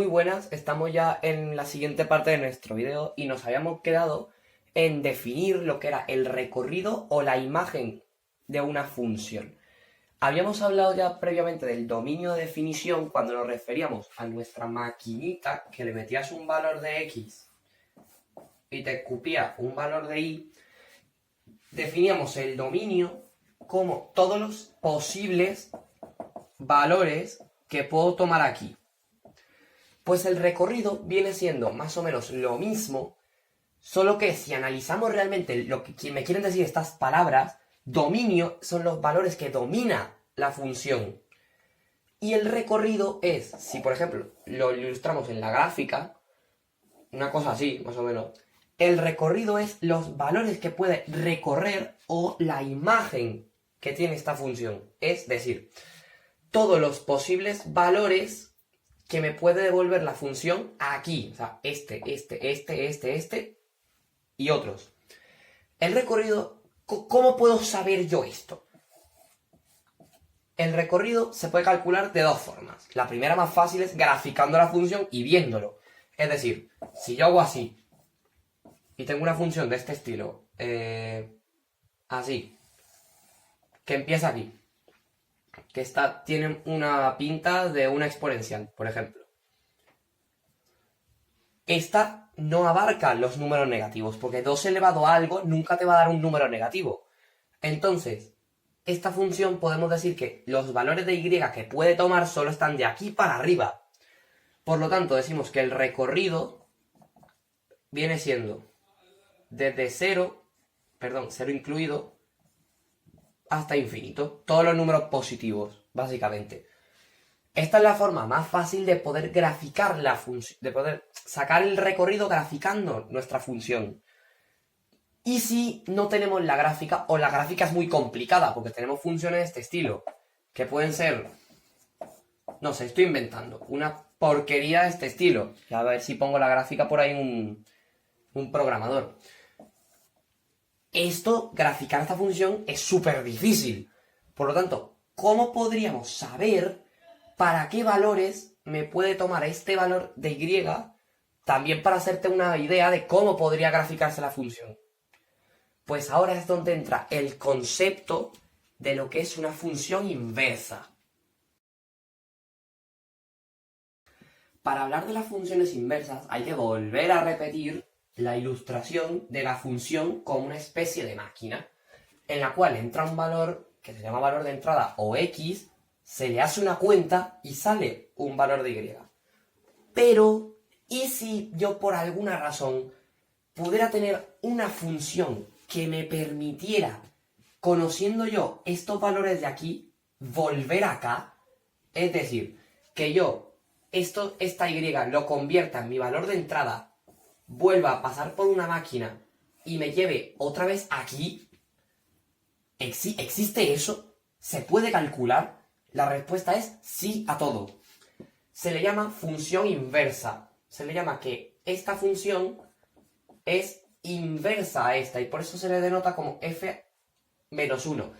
Muy buenas, estamos ya en la siguiente parte de nuestro video y nos habíamos quedado en definir lo que era el recorrido o la imagen de una función. Habíamos hablado ya previamente del dominio de definición cuando nos referíamos a nuestra maquinita que le metías un valor de X y te escupía un valor de Y. Definíamos el dominio como todos los posibles valores que puedo tomar aquí. Pues el recorrido viene siendo más o menos lo mismo, solo que si analizamos realmente lo que me quieren decir estas palabras, dominio son los valores que domina la función. Y el recorrido es, si por ejemplo lo ilustramos en la gráfica, una cosa así, más o menos, el recorrido es los valores que puede recorrer o la imagen que tiene esta función. Es decir, todos los posibles valores que me puede devolver la función aquí. O sea, este y otros. El recorrido, ¿cómo puedo saber yo esto? El recorrido se puede calcular de dos formas. La primera más fácil es graficando la función y viéndolo. Es decir, si yo hago así y tengo una función de este estilo, así, que empieza aquí, que tiene una pinta de una exponencial, por ejemplo. Esta no abarca los números negativos, porque 2 elevado a algo nunca te va a dar un número negativo. Entonces, esta función podemos decir que los valores de y que puede tomar solo están de aquí para arriba. Por lo tanto, decimos que el recorrido viene siendo desde 0 incluido, hasta infinito. Todos los números positivos, básicamente. Esta es la forma más fácil de poder graficar la función, de poder sacar el recorrido graficando nuestra función. Y si no tenemos la gráfica, o la gráfica es muy complicada, porque tenemos funciones de este estilo, que pueden ser, no sé, estoy inventando, una porquería de este estilo. A ver si pongo la gráfica por ahí un programador. Graficar esta función es súper difícil. Por lo tanto, ¿cómo podríamos saber para qué valores me puede tomar este valor de y? También para hacerte una idea de cómo podría graficarse la función. Pues ahora es donde entra el concepto de lo que es una función inversa. Para hablar de las funciones inversas hay que volver a repetir la ilustración de la función como una especie de máquina, en la cual entra un valor que se llama valor de entrada o X, se le hace una cuenta y sale un valor de Y. Pero, ¿y si yo por alguna razón pudiera tener una función que me permitiera, conociendo yo estos valores de aquí, volver acá? Es decir, que yo esta Y lo convierta en mi valor de entrada, vuelva a pasar por una máquina y me lleve otra vez aquí. ¿Existe eso? ¿Se puede calcular? La respuesta es sí a todo. Se le llama función inversa. Se le llama que esta función es inversa a esta y por eso se le denota como f menos 1.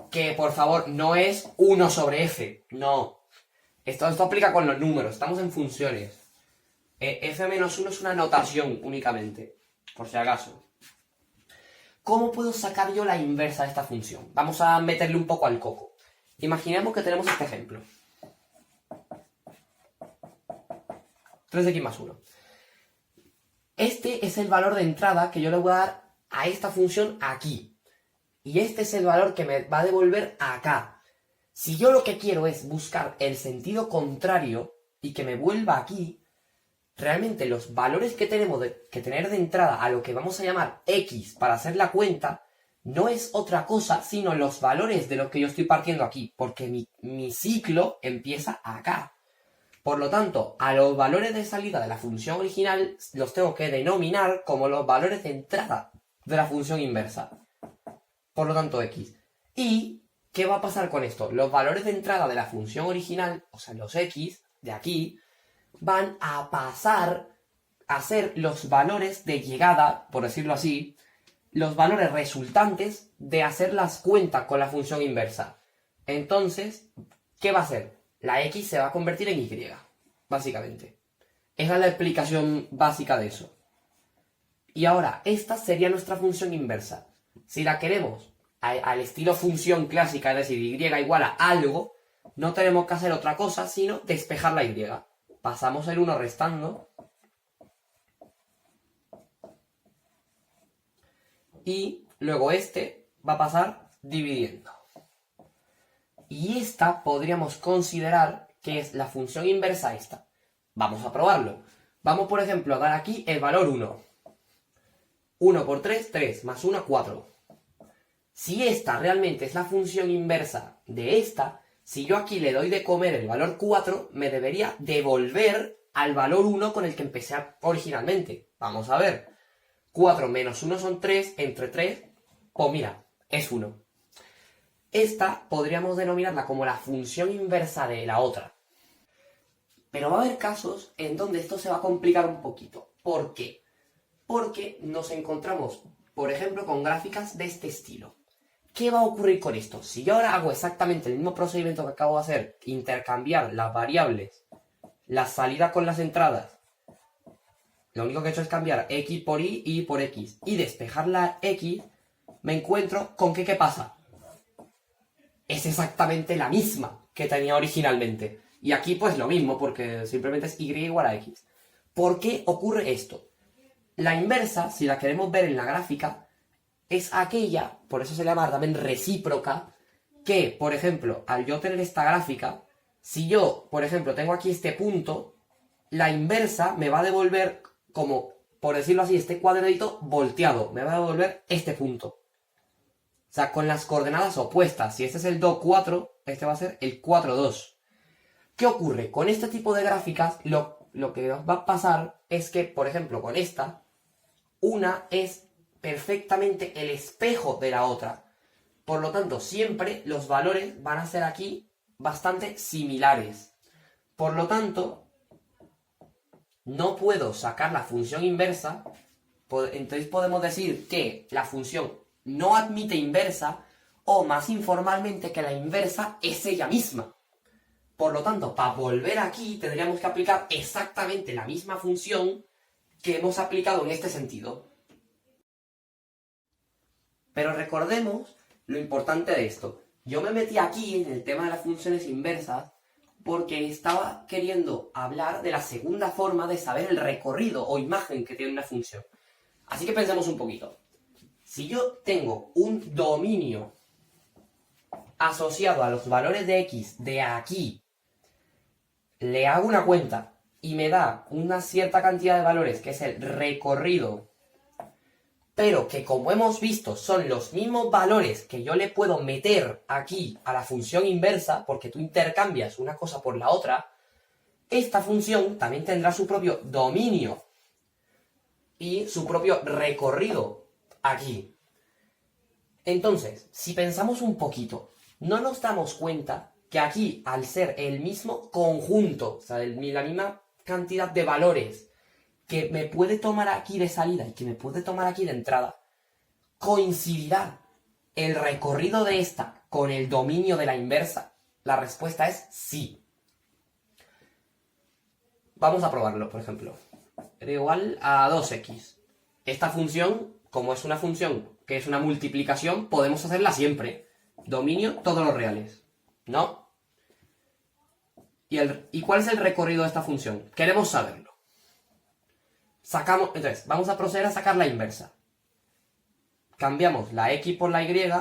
Que por favor no es 1 sobre f. No. Esto aplica con los números. Estamos en funciones. f-1 es una notación únicamente, por si acaso. ¿Cómo puedo sacar yo la inversa de esta función? Vamos a meterle un poco al coco. Imaginemos que tenemos este ejemplo. 3x más 1. Este es el valor de entrada que yo le voy a dar a esta función aquí. Y este es el valor que me va a devolver acá. Si yo lo que quiero es buscar el sentido contrario y que me vuelva aquí, realmente los valores que tenemos que tener de entrada a lo que vamos a llamar X para hacer la cuenta, no es otra cosa sino los valores de los que yo estoy partiendo aquí, porque mi ciclo empieza acá. Por lo tanto, a los valores de salida de la función original los tengo que denominar como los valores de entrada de la función inversa. Por lo tanto, X. ¿Y qué va a pasar con esto? Los valores de entrada de la función original, o sea, los X de aquí, van a pasar a ser los valores de llegada, por decirlo así, los valores resultantes de hacer las cuentas con la función inversa. Entonces, ¿qué va a hacer? La X se va a convertir en Y, básicamente. Esa es la explicación básica de eso. Y ahora, esta sería nuestra función inversa. Si la queremos al estilo función clásica, es decir, y igual a algo, no tenemos que hacer otra cosa sino despejar la y. Pasamos el 1 restando. Y luego este va a pasar dividiendo. Y esta podríamos considerar que es la función inversa esta. Vamos a probarlo. Vamos, por ejemplo, a dar aquí el valor 1. 1 por 3, 3, más 1, 4. Si esta realmente es la función inversa de esta, si yo aquí le doy de comer el valor 4, me debería devolver al valor 1 con el que empecé originalmente. Vamos a ver. 4 menos 1 son 3, entre 3, pues mira, es 1. Esta podríamos denominarla como la función inversa de la otra. Pero va a haber casos en donde esto se va a complicar un poquito. ¿Por qué? Porque nos encontramos, por ejemplo, con gráficas de este estilo. ¿Qué va a ocurrir con esto? Si yo ahora hago exactamente el mismo procedimiento que acabo de hacer, intercambiar las variables, las salidas con las entradas, lo único que he hecho es cambiar x por y por x, y despejar la x, me encuentro con que ¿qué pasa? Es exactamente la misma que tenía originalmente. Y aquí pues lo mismo, porque simplemente es y igual a x. ¿Por qué ocurre esto? La inversa, si la queremos ver en la gráfica, es aquella, por eso se llama también recíproca, que, por ejemplo, al yo tener esta gráfica, si yo, por ejemplo, tengo aquí este punto, la inversa me va a devolver como, por decirlo así, este cuadradito volteado, me va a devolver este punto. O sea, con las coordenadas opuestas. Si este es el 2, 4, este va a ser el 4, 2. ¿Qué ocurre? Con este tipo de gráficas, lo que va a pasar es que, por ejemplo, con esta, una es perfectamente el espejo de la otra. Por lo tanto, siempre los valores van a ser aquí bastante similares. Por lo tanto, no puedo sacar la función inversa. Entonces podemos decir que la función no admite inversa, o más informalmente que la inversa es ella misma. Por lo tanto, para volver aquí tendríamos que aplicar exactamente la misma función que hemos aplicado en este sentido. Pero recordemos lo importante de esto. Yo me metí aquí en el tema de las funciones inversas porque estaba queriendo hablar de la segunda forma de saber el recorrido o imagen que tiene una función. Así que pensemos un poquito. Si yo tengo un dominio asociado a los valores de x de aquí, le hago una cuenta y me da una cierta cantidad de valores, que es el recorrido, pero que como hemos visto son los mismos valores que yo le puedo meter aquí a la función inversa, porque tú intercambias una cosa por la otra, esta función también tendrá su propio dominio y su propio recorrido aquí. Entonces, si pensamos un poquito, no nos damos cuenta que aquí, al ser el mismo conjunto, o sea, la misma cantidad de valores que me puede tomar aquí de salida y que me puede tomar aquí de entrada, ¿coincidirá el recorrido de esta con el dominio de la inversa? La respuesta es sí. Vamos a probarlo, por ejemplo. Era igual a 2x. Esta función, como es una función que es una multiplicación, podemos hacerla siempre. Dominio todos los reales. ¿No? ¿Y cuál es el recorrido de esta función? Queremos saberlo. Entonces, vamos a proceder a sacar la inversa. Cambiamos la x por la y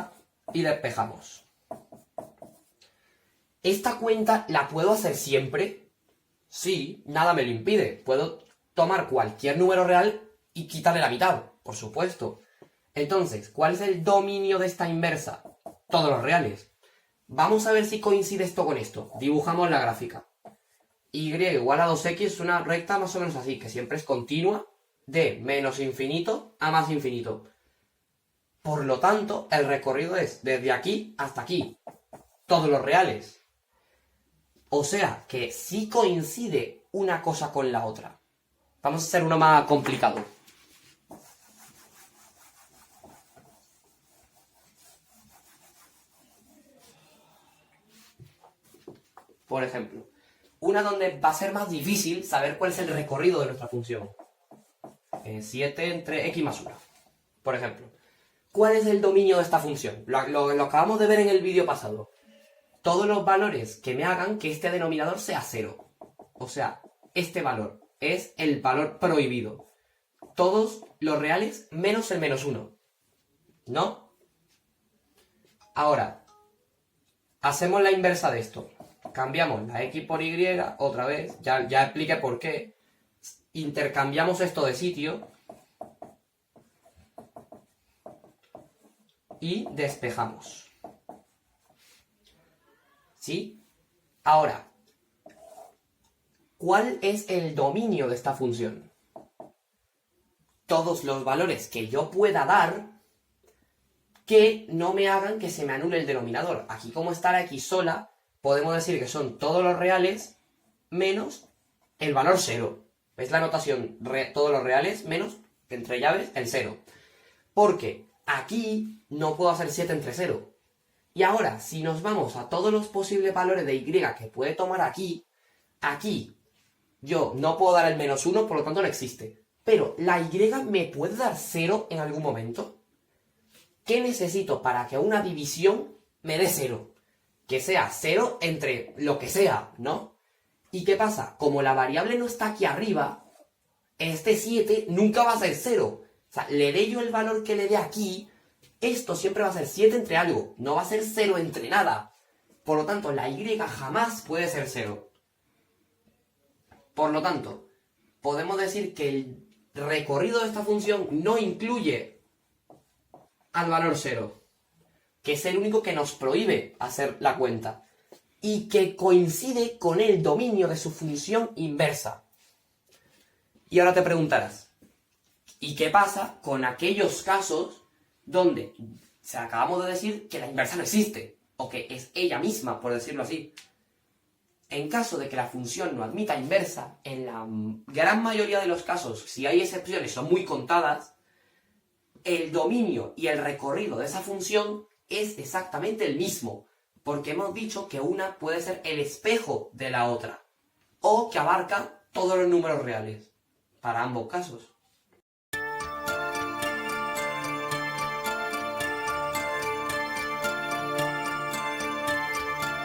y despejamos. ¿Esta cuenta la puedo hacer siempre? Sí, nada me lo impide. Puedo tomar cualquier número real y quitarle la mitad, por supuesto. Entonces, ¿cuál es el dominio de esta inversa? Todos los reales. Vamos a ver si coincide esto con esto. Dibujamos la gráfica. Y igual a 2x es una recta más o menos así, que siempre es continua, de menos infinito a más infinito. Por lo tanto, el recorrido es desde aquí hasta aquí. Todos los reales. O sea, que sí coincide una cosa con la otra. Vamos a hacer uno más complicado. Por ejemplo, una donde va a ser más difícil saber cuál es el recorrido de nuestra función. 7 entre x más 1, por ejemplo. ¿Cuál es el dominio de esta función? Lo acabamos de ver en el vídeo pasado. Todos los valores que me hagan que este denominador sea 0. O sea, este valor es el valor prohibido. Todos los reales menos el menos 1. ¿No? Ahora, hacemos la inversa de esto. Cambiamos la x por y otra vez. Ya expliqué por qué. Intercambiamos esto de sitio. Y despejamos. ¿Sí? Ahora, ¿cuál es el dominio de esta función? Todos los valores que yo pueda dar que no me hagan que se me anule el denominador. Aquí, como está la x sola, podemos decir que son todos los reales menos el valor 0. ¿Veis la notación? Todos los reales menos, entre llaves, el 0. Porque aquí no puedo hacer 7 entre 0. Y ahora, si nos vamos a todos los posibles valores de y que puede tomar aquí yo no puedo dar el menos 1, por lo tanto no existe. Pero la y me puede dar 0 en algún momento. ¿Qué necesito para que una división me dé 0? Que sea 0 entre lo que sea, ¿no? ¿Y qué pasa? Como la variable no está aquí arriba, este 7 nunca va a ser 0. O sea, le dé yo el valor que le dé aquí, esto siempre va a ser 7 entre algo, no va a ser 0 entre nada. Por lo tanto, la y jamás puede ser 0. Por lo tanto, podemos decir que el recorrido de esta función no incluye al valor 0, que es el único que nos prohíbe hacer la cuenta, y que coincide con el dominio de su función inversa. Y ahora te preguntarás, ¿y qué pasa con aquellos casos donde acabamos de decir que la inversa no existe, o que es ella misma, por decirlo así? En caso de que la función no admita inversa, en la gran mayoría de los casos, si hay excepciones, son muy contadas, el dominio y el recorrido de esa función es exactamente el mismo, porque hemos dicho que una puede ser el espejo de la otra, o que abarca todos los números reales, para ambos casos.